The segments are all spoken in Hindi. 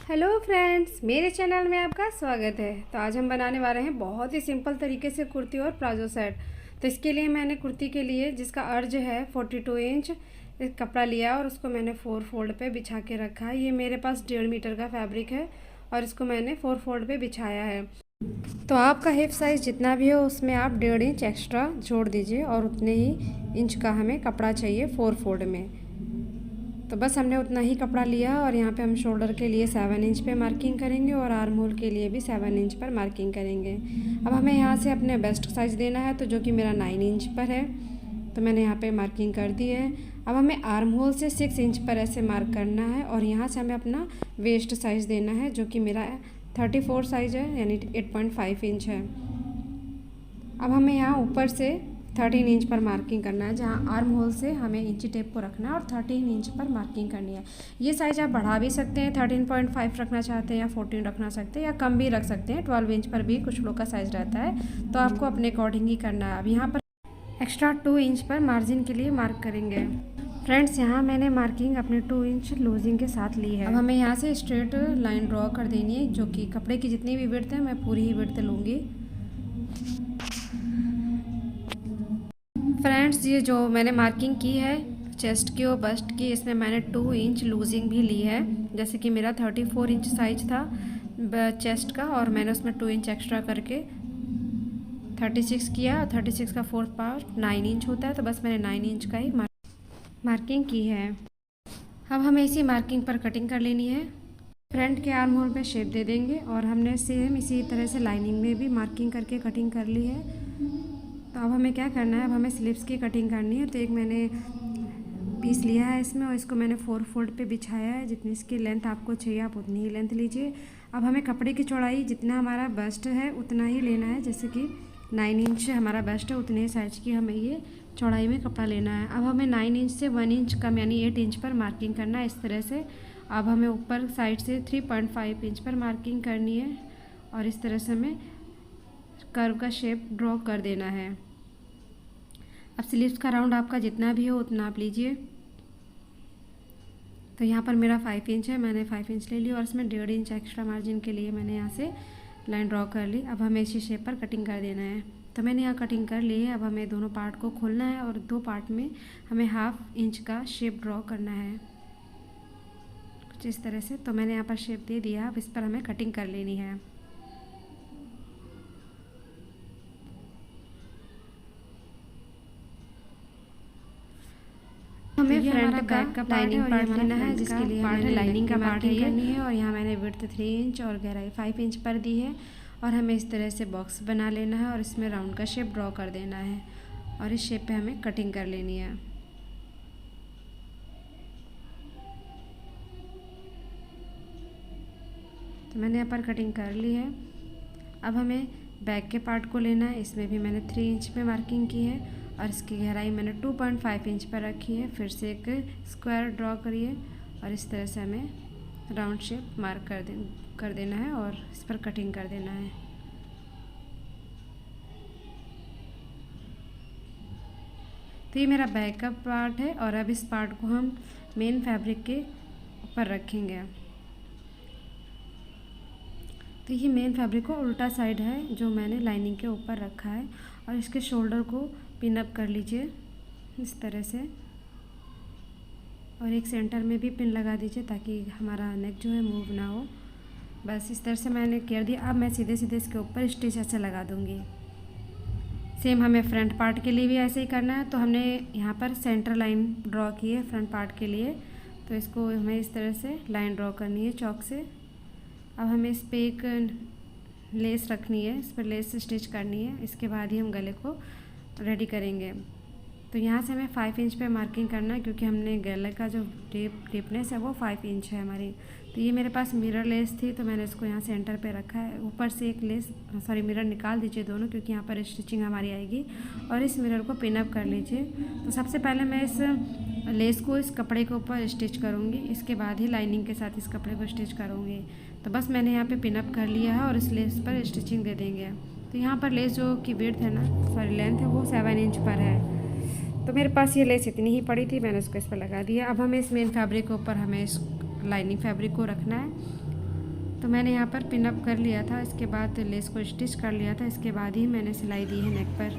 हेलो फ्रेंड्स, मेरे चैनल में आपका स्वागत है। तो आज हम बनाने वाले हैं बहुत ही सिंपल तरीके से कुर्ती और प्लाजो सेट। तो इसके लिए मैंने कुर्ती के लिए जिसका अर्ज है 42 इंच कपड़ा लिया और उसको मैंने 4 फोल्ड पे बिछा के रखा है। ये मेरे पास 1.5 मीटर का फैब्रिक है और इसको मैंने 4 फोल्ड पे बिछाया है। तो आपका हिप साइज़ जितना भी हो उसमें आप 1.5 इंच एक्स्ट्रा जोड़ दीजिए और उतने ही इंच का हमें कपड़ा चाहिए 4 फोल्ड में। तो बस हमने उतना ही कपड़ा लिया और यहाँ पे हम शोल्डर के लिए 7 इंच पे मार्किंग करेंगे और आर्म होल के लिए भी 7 इंच पर मार्किंग करेंगे। अब हमें यहाँ से अपने बेस्ट साइज़ देना है, तो जो कि मेरा 9 इंच पर है, तो मैंने यहाँ पे मार्किंग कर दी है। अब हमें आर्म होल से 6 इंच पर ऐसे मार्क करना है और यहाँ से हमें अपना वेस्ट साइज़ देना है, जो कि मेरा 34 साइज़ है, यानी 8.5 इंच है। अब हमें यहाँ ऊपर से 13 इंच पर मार्किंग करना है, जहाँ आर्म होल से हमें इंची टेप को रखना है और 13 इंच पर मार्किंग करनी है। ये साइज़ आप बढ़ा भी सकते हैं, 13.5 रखना चाहते हैं या 14 रखना सकते हैं या कम भी रख सकते हैं। 12 इंच पर भी कुछ लोग का साइज़ रहता है, तो आपको अपने अकॉर्डिंग ही करना है। अब यहाँ पर एक्स्ट्रा 2 इंच पर मार्जिन के लिए मार्क करेंगे। फ्रेंड्स, यहाँ मैंने मार्किंग अपने 2 इंच लूजिंग के साथ ली है। अब हमें यहाँ से स्ट्रेट लाइन ड्रॉ कर देनी है, जो कि कपड़े की जितनी भी विड्थ है मैं पूरी ही विड्थ लूँगी। फ्रेंड्स, ये जो मैंने मार्किंग की है चेस्ट की और बस्ट की, इसमें मैंने 2 इंच लूजिंग भी ली है। जैसे कि मेरा 34 इंच साइज था चेस्ट का और मैंने उसमें 2 इंच एक्स्ट्रा करके 36 किया। 36 का 4th पार्ट 9 इंच होता है, तो बस मैंने 9 इंच का ही मार्किंग की है। अब हमें इसी मार्किंग पर कटिंग कर लेनी है। फ्रंट के आर्म होल पे शेप दे देंगे और हमने सेम इसी तरह से लाइनिंग में भी मार्किंग करके कटिंग कर ली है। तो अब हमें क्या करना है, अब हमें स्लीव्स की कटिंग करनी है। तो एक मैंने पीस लिया है इसमें और इसको मैंने 4 फोल्ड पे बिछाया है। जितनी इसकी लेंथ आपको चाहिए आप उतनी ही लेंथ लीजिए। अब हमें कपड़े की चौड़ाई जितना हमारा बस्ट है उतना ही लेना है। जैसे कि 9 इंच हमारा बस्ट है, उतने साइज की हमें ये चौड़ाई में कपड़ा लेना है। अब हमें 9 इंच से 1 इंच कम यानी 8 इंच पर मार्किंग करना है इस तरह से। अब हमें ऊपर साइड से 3.5 इंच पर मार्किंग करनी है और इस तरह से हमें कर्व का शेप ड्रॉ कर देना है। अब स्लीव्स का राउंड आपका जितना भी हो उतना आप लीजिए। तो यहाँ पर मेरा 5 इंच है, मैंने 5 इंच ले ली और इसमें 1.5 इंच एक्स्ट्रा मार्जिन के लिए मैंने यहाँ से लाइन ड्रॉ कर ली। अब हमें इसी शेप पर कटिंग कर देना है। तो मैंने यहाँ कटिंग कर ली है। अब हमें दोनों पार्ट को खोलना है और 2 पार्ट में हमें 1/2 इंच का शेप ड्रॉ करना है कुछ इस तरह से। तो मैंने यहाँ पर शेप दे दिया। अब इस पर हमें कटिंग कर लेनी है। हमें फ्रंट बैक का लाइनिंग पार्ट लेना है, जिसके लिए हमें लाइनिंग का मार्किंग करनी है और यहाँ मैंने विड्थ 3 इंच और गहराई 5 इंच पर दी है। और हमें इस तरह से बॉक्स बना लेना है और इसमें राउंड का शेप ड्रॉ कर देना है और इस शेप पे हमें कटिंग कर लेनी है। तो मैंने यहाँ पर कटिंग कर ली है। अब हमें बैक के पार्ट को लेना है। इसमें भी मैंने 3 इंच पे मार्किंग की है और इसकी गहराई मैंने 2.5 इंच पर रखी है। फिर से एक स्क्वायर ड्रॉ करिए और इस तरह से हमें राउंड शेप मार्क कर देना है और इस पर कटिंग कर देना है। तो ये मेरा बैक का पार्ट है और अब इस पार्ट को हम मेन फैब्रिक के ऊपर रखेंगे। तो ये मेन फैब्रिक को उल्टा साइड है जो मैंने लाइनिंग के ऊपर रखा है और इसके शोल्डर को पिन अप कर लीजिए इस तरह से और एक सेंटर में भी पिन लगा दीजिए ताकि हमारा नेक जो है मूव ना हो। बस इस तरह से मैंने कर दिया। अब मैं सीधे सीधे इसके ऊपर स्टिच ऐसे लगा दूँगी। सेम हमें फ्रंट पार्ट के लिए भी ऐसे ही करना है। तो हमने यहाँ पर सेंटर लाइन ड्रॉ की है फ्रंट पार्ट के लिए, तो इसको हमें इस तरह से लाइन ड्रॉ करनी है चॉक से। अब हमें इस पर एक लेस रखनी है, इस पर लेस स्टिच करनी है। इसके बाद ही हम गले को रेडी करेंगे। तो यहाँ से हमें 5 इंच पे मार्किंग करना है, क्योंकि हमने गले का जो डीपनेस है वो 5 इंच है हमारी। तो ये मेरे पास मिरर लेस थी, तो मैंने इसको यहाँ सेंटर पे रखा है। ऊपर से एक मिरर निकाल दीजिए दोनों, क्योंकि यहाँ पर स्टिचिंग हमारी आएगी। और इस मिरर को पिन अप कर लीजिए। तो सबसे पहले मैं इस लेस को इस कपड़े के ऊपर स्टिच करूँगी, इसके बाद ही लाइनिंग के साथ इस कपड़े को स्टिच करूँगी। तो बस मैंने यहाँ पे पिन अप कर लिया है और इस लेस पर स्टिचिंग दे देंगे। तो यहाँ पर लेस जो की विड्थ है ना, लेंथ है वो 7 इंच पर है। तो मेरे पास ये लेस इतनी ही पड़ी थी, मैंने उसको इस पर लगा दिया। अब हमें इस मेन फैब्रिक के ऊपर हमें इस लाइनिंग फैब्रिक को रखना है तो मैंने यहाँ पर पिन अप कर लिया था, इसके बाद लेस को स्टिच कर लिया था, इसके बाद ही मैंने सिलाई दी है नेक पर।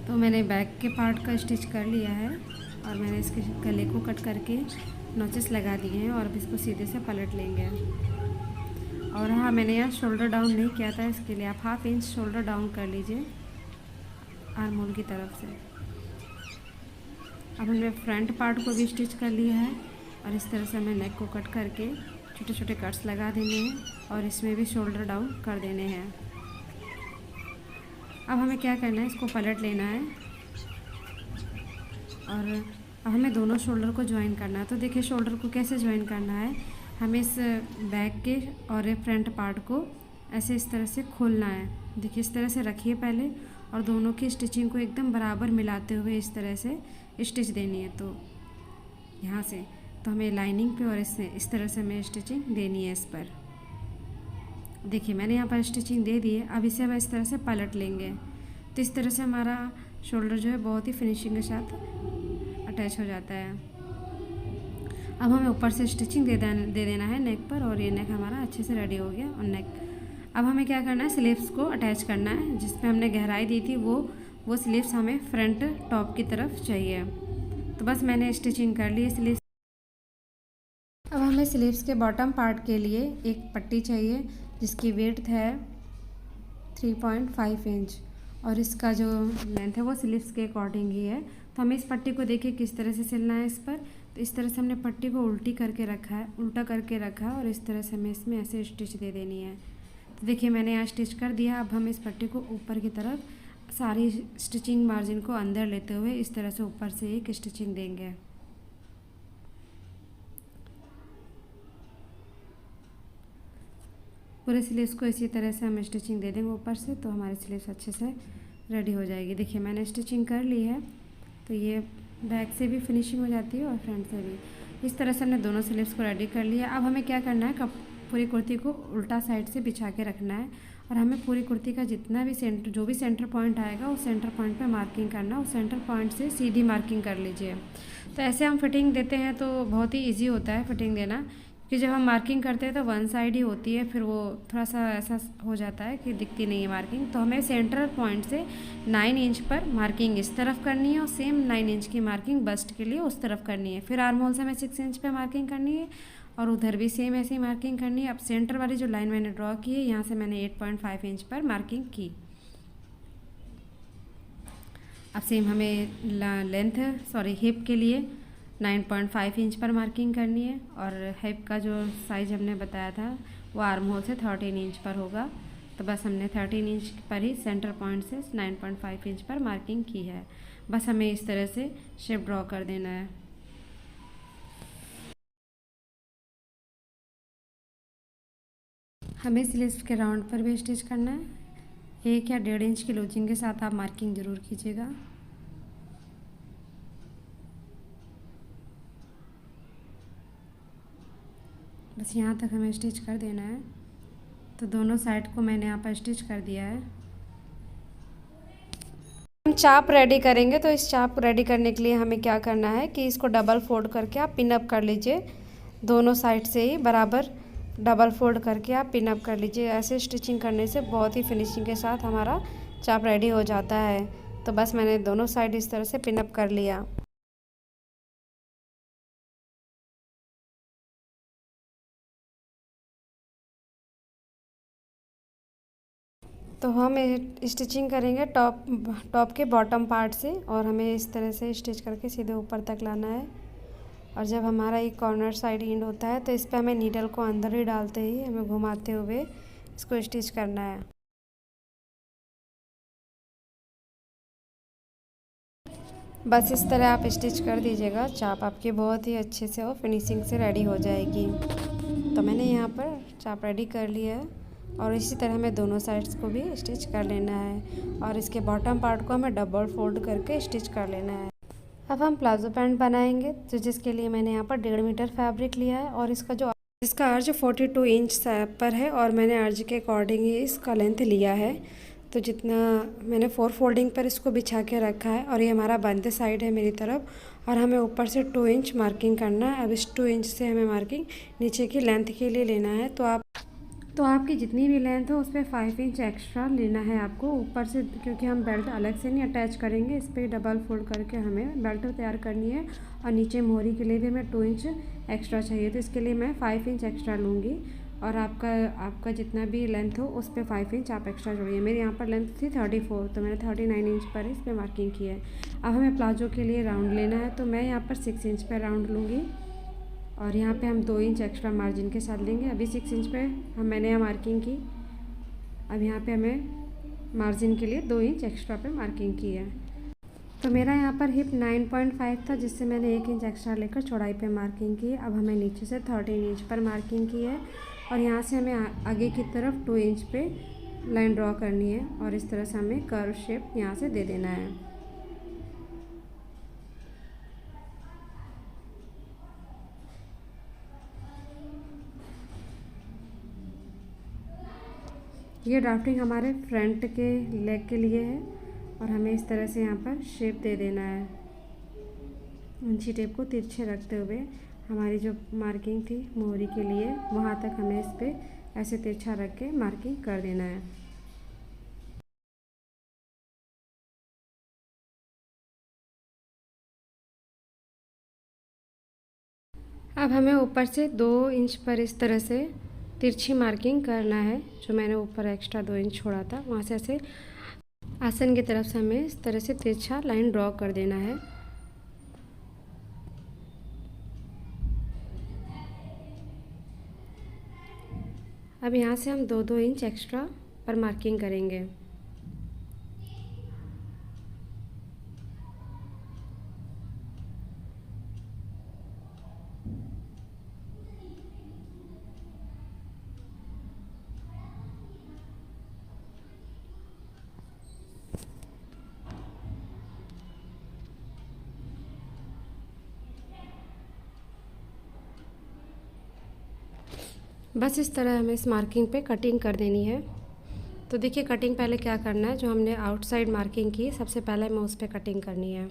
तो मैंने बैक के पार्ट का स्टिच कर लिया है और मैंने इसके गले को कट करके नॉचेस लगा दिए हैं और अब इसको सीधे से पलट लेंगे। और हाँ, मैंने यहाँ शोल्डर डाउन नहीं किया था, इसके लिए आप 1/2 इंच शोल्डर डाउन कर लीजिए आर्म होल की तरफ से। अब हमने फ्रंट पार्ट को भी स्टिच कर लिया है और इस तरह से हमें नेक को कट करके छोटे छोटे कट्स लगा देने हैं और इसमें भी शोल्डर डाउन कर देने हैं। अब हमें क्या करना है, इसको पलट लेना है और अब हमें दोनों शोल्डर को ज्वाइन करना है। तो देखिए शोल्डर को कैसे ज्वाइन करना है, हमें इस बैक के और फ्रंट पार्ट को ऐसे इस तरह से खोलना है। देखिए इस तरह से रखिए पहले और दोनों की स्टिचिंग को एकदम बराबर मिलाते हुए इस तरह से स्टिच देनी है। तो यहाँ से तो हमें लाइनिंग पे और इस तरह से हमें स्टिचिंग देनी है इस पर। देखिए मैंने यहाँ पर स्टिचिंग दे दी है। अब इसे हम इस तरह से पलट लेंगे तो इस तरह से हमारा शोल्डर जो है बहुत ही फिनिशिंग के साथ अटैच हो जाता है। अब हमें ऊपर से स्टिचिंग दे देना है नेक पर और ये नेक हमारा अच्छे से रेडी हो गया। और नेक अब हमें क्या करना है, स्लीव्स को अटैच करना है। जिसमें हमने गहराई दी थी वो स्लीव्स हमें फ्रंट टॉप की तरफ चाहिए। तो बस मैंने स्टिचिंग कर ली है स्लीव्स। अब हमें स्लीव्स के बॉटम पार्ट के लिए एक पट्टी चाहिए जिसकी विड्थ है 3.5 इंच और इसका जो लेंथ है वो स्लीव्स के अकॉर्डिंग ही है। तो हमें इस पट्टी को देखिए किस तरह से सिलना है इस पर। तो इस तरह से हमने पट्टी को उल्टा करके रखा है और इस तरह से हमें इसमें ऐसे स्टिच दे देनी है। तो देखिए मैंने यहाँ स्टिच कर दिया। अब हम इस पट्टी को ऊपर की तरफ सारी स्टिचिंग मार्जिन को अंदर लेते हुए इस तरह से ऊपर से एक स्टिचिंग देंगे। पूरे स्लीव्स को इसी तरह से हम स्टिचिंग दे देंगे ऊपर से, तो हमारी स्लीव्स अच्छे से रेडी हो जाएगी। देखिए मैंने स्टिचिंग कर ली है। तो ये बैक से भी फिनिशिंग हो जाती है और फ्रंट से भी। इस तरह से हमने दोनों स्लीव्स को रेडी कर लिया। अब हमें क्या करना है, पूरी कुर्ती को उल्टा साइड से बिछा के रखना है और हमें पूरी कुर्ती का जितना भी जो भी सेंटर पॉइंट आएगा उस सेंटर पॉइंट पे मार्किंग करना है। उस सेंटर पॉइंट से सीधी मार्किंग कर लीजिए। तो ऐसे हम फिटिंग देते हैं तो बहुत ही ईजी होता है फिटिंग देना, कि जब हम मार्किंग करते हैं तो वन साइड ही होती है, फिर वो थोड़ा सा ऐसा हो जाता है कि दिखती नहीं है मार्किंग। तो हमें सेंटर पॉइंट से 9 इंच पर मार्किंग इस तरफ करनी है और सेम 9 इंच की मार्किंग बस्ट के लिए उस तरफ करनी है। फिर आर्म होल से हमें 6 इंच पे मार्किंग करनी है और उधर भी सेम ऐसे ही मार्किंग करनी है। अब सेंटर वाली जो लाइन मैंने ड्रॉ की है यहाँ से मैंने 8.5 इंच पर मार्किंग की। अब सेम हमें हिप के लिए 9.5 इंच पर मार्किंग करनी है और हिप का जो साइज हमने बताया था वो आर्म होल से 13 इंच पर होगा। तो बस हमने 13 इंच पर ही सेंटर पॉइंट से 9.5 इंच पर मार्किंग की है। बस हमें इस तरह से शेप ड्रॉ कर देना है। हमें स्लीव्स के राउंड पर भी स्टिच करना है। 1 या 1.5 इंच की लूजिंग के साथ आप मार्किंग ज़रूर कीजिएगा। बस यहाँ तक हमें स्टिच कर देना है। तो दोनों साइड को मैंने यहाँ पर स्टिच कर दिया है। हम चाप रेडी करेंगे तो इस चाप रेडी करने के लिए हमें क्या करना है कि इसको डबल फोल्ड करके आप पिन अप कर लीजिए। दोनों साइड से ही बराबर डबल फोल्ड करके आप पिन अप कर लीजिए। ऐसे स्टिचिंग करने से बहुत ही फिनिशिंग के साथ हमारा चाप रेडी हो जाता है। तो बस मैंने दोनों साइड इस तरह से पिन अप कर लिया। तो हम स्टिचिंग करेंगे टॉप के बॉटम पार्ट से और हमें इस तरह से स्टिच करके सीधे ऊपर तक लाना है। और जब हमारा ये कॉर्नर साइड एंड होता है तो इस पे हमें नीडल को अंदर ही डालते ही हमें घुमाते हुए इसको स्टिच करना है। बस इस तरह आप स्टिच कर दीजिएगा। चाप आपकी बहुत ही अच्छे से और फिनिशिंग से रेडी हो जाएगी। तो मैंने यहाँ पर चाप रेडी कर लिया है और इसी तरह हमें दोनों साइड्स को भी स्टिच कर लेना है और इसके बॉटम पार्ट को हमें डबल फोल्ड करके स्टिच कर लेना है। अब हम प्लाजो पैंट बनाएंगे तो जिसके लिए मैंने यहाँ पर 1.5 मीटर फैब्रिक लिया है और इसका अर्ज 42 इंच पर है और मैंने अर्ज के अकॉर्डिंग ही इसका लेंथ लिया है। तो जितना मैंने 4 फोल्डिंग पर इसको बिछा के रखा है और ये हमारा बंद साइड है मेरी तरफ और हमें ऊपर से 2 इंच मार्किंग करना है। अब इस 2 इंच से हमें मार्किंग नीचे की लेंथ के लिए लेना है। तो आपकी जितनी भी लेंथ हो उस पर 5 इंच एक्स्ट्रा लेना है आपको ऊपर से, क्योंकि हम बेल्ट अलग से नहीं अटैच करेंगे। इस पर डबल फोल्ड करके हमें बेल्ट तैयार करनी है और नीचे मोहरी के लिए भी हमें 2 इंच एक्स्ट्रा चाहिए। तो इसके लिए मैं 5 इंच एक्स्ट्रा लूँगी और आपका जितना भी लेंथ हो उस पर 5 इंच आप एक्स्ट्रा जोड़िए। मेरे यहाँ पर लेंथ थी 34, तो मैंने 39 इंच पर इस पर मार्किंग की है। अब हमें प्लाजो के लिए राउंड लेना है, तो मैं यहाँ पर 6 इंच पर राउंड लूँगी और यहाँ पे हम 2 इंच एक्स्ट्रा मार्जिन के साथ लेंगे। अभी 6 इंच पे मैंने यहाँ मार्किंग की। अब यहाँ पे हमें मार्जिन के लिए 2 इंच एक्स्ट्रा पे मार्किंग की है। तो मेरा यहाँ पर हिप 9.5 था, जिससे मैंने 1 इंच एक्स्ट्रा लेकर चौड़ाई पे मार्किंग की। अब हमें नीचे से 13 इंच पर मार्किंग की है और यहाँ से हमें आगे की तरफ 2 इंच पे लाइन ड्रॉ करनी है और इस तरह से हमें कर्व शेप यहाँ से दे देना है। ये ड्राफ्टिंग हमारे फ्रंट के लेग के लिए है और हमें इस तरह से यहाँ पर शेप दे देना है। इंची टेप को तिरछे रखते हुए हमारी जो मार्किंग थी मोहरी के लिए वहाँ तक हमें इस पर ऐसे तिरछा रख के मार्किंग कर देना है। अब हमें ऊपर से 2 इंच पर इस तरह से तिरछी मार्किंग करना है। जो मैंने ऊपर एक्स्ट्रा 2 इंच छोड़ा था वहाँ से ऐसे आसन की तरफ से हमें इस तरह से तिरछा लाइन ड्रॉ कर देना है। अब यहाँ से हम 2-2 इंच एक्स्ट्रा पर मार्किंग करेंगे। बस इस तरह हमें इस मार्किंग पे कटिंग कर देनी है। तो देखिए कटिंग पहले क्या करना है, जो हमने आउटसाइड मार्किंग की सबसे पहले हमें उस पर कटिंग करनी है।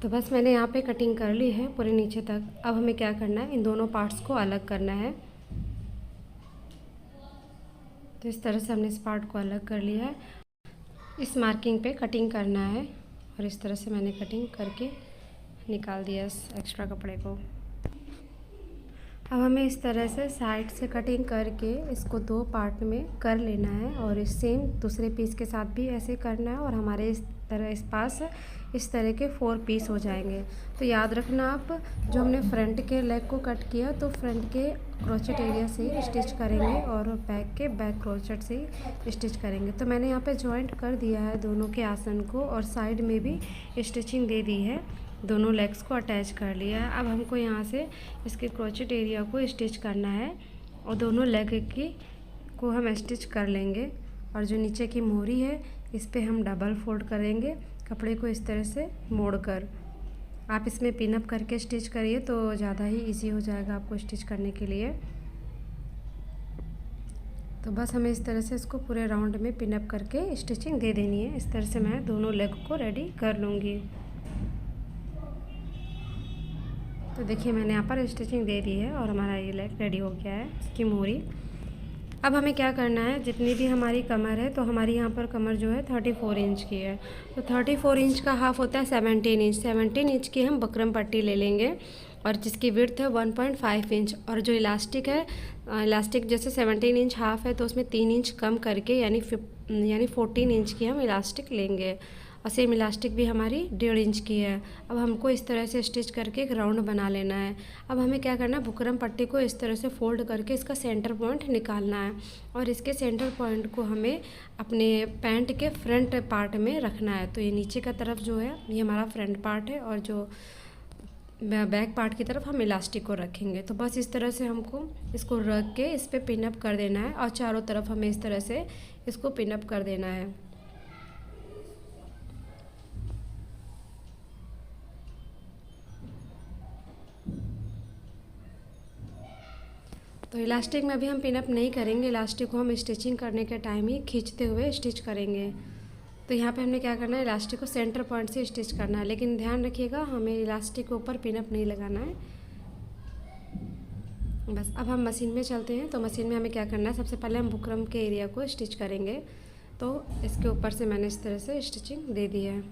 तो बस मैंने यहाँ पे कटिंग कर ली है पूरे नीचे तक। अब हमें क्या करना है, इन दोनों पार्ट्स को अलग करना है। तो इस तरह से हमने इस पार्ट को अलग कर लिया है। इस मार्किंग पे कटिंग करना है और इस तरह से मैंने कटिंग करके निकाल दिया इस एक्स्ट्रा कपड़े को। अब हमें इस तरह से साइड से कटिंग करके इसको 2 पार्ट में कर लेना है और इस सेम दूसरे पीस के साथ भी ऐसे करना है और हमारे इस पास इस तरह के 4 पीस हो जाएंगे। तो याद रखना आप, जो हमने फ्रंट के लेग को कट किया तो फ्रंट के क्रोचेट एरिया से ही स्टिच करेंगे और बैक के बैक क्रोचेट से ही स्टिच करेंगे। तो मैंने यहाँ पे जॉइंट कर दिया है दोनों के आसन को और साइड में भी स्टिचिंग दे दी है, दोनों लेग्स को अटैच कर लिया है। अब हमको यहाँ से इसके क्रोचेट एरिया को स्टिच करना है और दोनों लेग को हम स्टिच कर लेंगे और जो नीचे की मोहरी है इस पे हम डबल फोल्ड करेंगे कपड़े को इस तरह से मोड़कर। आप इसमें पिनअप करके स्टिच करिए तो ज़्यादा ही इजी हो जाएगा आपको स्टिच करने के लिए। तो बस हमें इस तरह से इसको पूरे राउंड में पिनअप करके स्टिचिंग दे देनी है। इस तरह से मैं दोनों लेग को रेडी कर लूँगी। तो देखिए मैंने यहाँ पर स्टिचिंग दे दी है और हमारा ये लेग रेडी हो गया है, इसकी मोहरी। अब हमें क्या करना है, जितनी भी हमारी कमर है, तो हमारी यहाँ पर कमर जो है 34 इंच की है। तो 34 इंच का हाफ होता है 17 इंच। 17 इंच की हम बकरम पट्टी ले लेंगे और जिसकी विड्थ है 1.5 इंच। और जो इलास्टिक है, इलास्टिक जैसे 17 इंच हाफ है तो उसमें 3 इंच कम करके यानी 14 इंच की हम इलास्टिक लेंगे और सेम इलास्टिक भी हमारी 1.5 इंच की है। अब हमको इस तरह से स्टिच करके एक राउंड बना लेना है। अब हमें क्या करना है, बुकरम पट्टी को इस तरह से फोल्ड करके इसका सेंटर पॉइंट निकालना है और इसके सेंटर पॉइंट को हमें अपने पैंट के फ्रंट पार्ट में रखना है। तो ये नीचे का तरफ जो है ये हमारा फ्रंट पार्ट है और जो बैक पार्ट की तरफ हम इलास्टिक को रखेंगे। तो बस इस तरह से हमको इसको रख के इस पर पिनअप कर देना है और चारों तरफ हमें इस तरह से इसको पिनअप कर देना है। तो इलास्टिक में अभी हम पिनअप नहीं करेंगे, इलास्टिक को हम स्टिचिंग करने के टाइम ही खींचते हुए स्टिच करेंगे। तो यहाँ पे हमने क्या करना है, इलास्टिक को सेंटर पॉइंट से स्टिच करना है, लेकिन ध्यान रखिएगा हमें इलास्टिक के ऊपर पिनअप नहीं लगाना है। बस अब हम मशीन में चलते हैं। तो मशीन में हमें क्या करना है, सबसे पहले हम बुकरम के एरिया को स्टिच करेंगे। तो इसके ऊपर से मैंने इस तरह से स्टिचिंग दे दी है।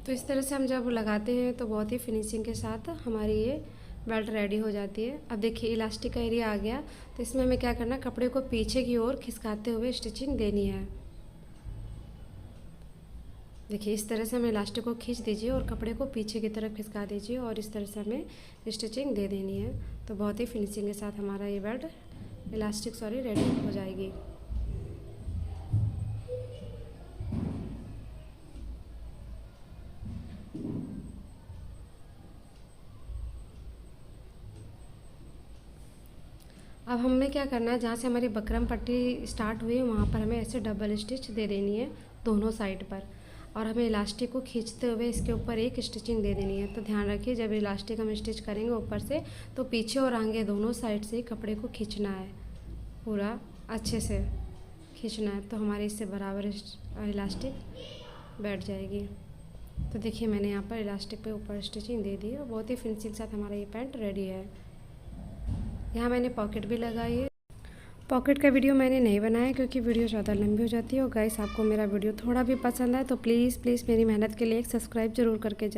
तो इस तरह से हम जब लगाते हैं तो बहुत ही फिनिशिंग के साथ हमारी ये बेल्ट रेडी हो जाती है। अब देखिए इलास्टिक का एरिया आ गया, तो इसमें हमें क्या करना है, कपड़े को पीछे की ओर खिसकाते हुए स्टिचिंग देनी है। देखिए इस तरह से हमें इलास्टिक को खींच दीजिए और कपड़े को पीछे की तरफ खिसका दीजिए और इस तरह से हमें स्टिचिंग दे देनी है। तो बहुत ही फिनिशिंग के साथ हमारा ये बेल्ट रेडी हो जाएगी। अब हमें क्या करना है, जहाँ से हमारी बकरम पट्टी स्टार्ट हुई है वहाँ पर हमें ऐसे डबल स्टिच दे देनी है दोनों साइड पर, और हमें इलास्टिक को खींचते हुए इसके ऊपर एक स्टिचिंग दे देनी है। तो ध्यान रखिए जब इलास्टिक हम स्टिच करेंगे ऊपर से, तो पीछे और आगे दोनों साइड से कपड़े को खींचना है, पूरा अच्छे से खींचना है, तो हमारे इससे बराबर इलास्टिक बैठ जाएगी। तो देखिए मैंने यहाँ पर इलास्टिक पे ऊपर स्टिचिंग दे दी है और बहुत ही फिनिशिंग के साथ हमारा ये पैंट रेडी है। यहाँ मैंने पॉकेट भी लगाई है। पॉकेट का वीडियो मैंने नहीं बनाया क्योंकि वीडियो ज़्यादा लंबी हो जाती है। और गाइस आपको मेरा वीडियो थोड़ा भी पसंद आए तो प्लीज़ मेरी मेहनत के लिए एक सब्सक्राइब ज़रूर करके जाए।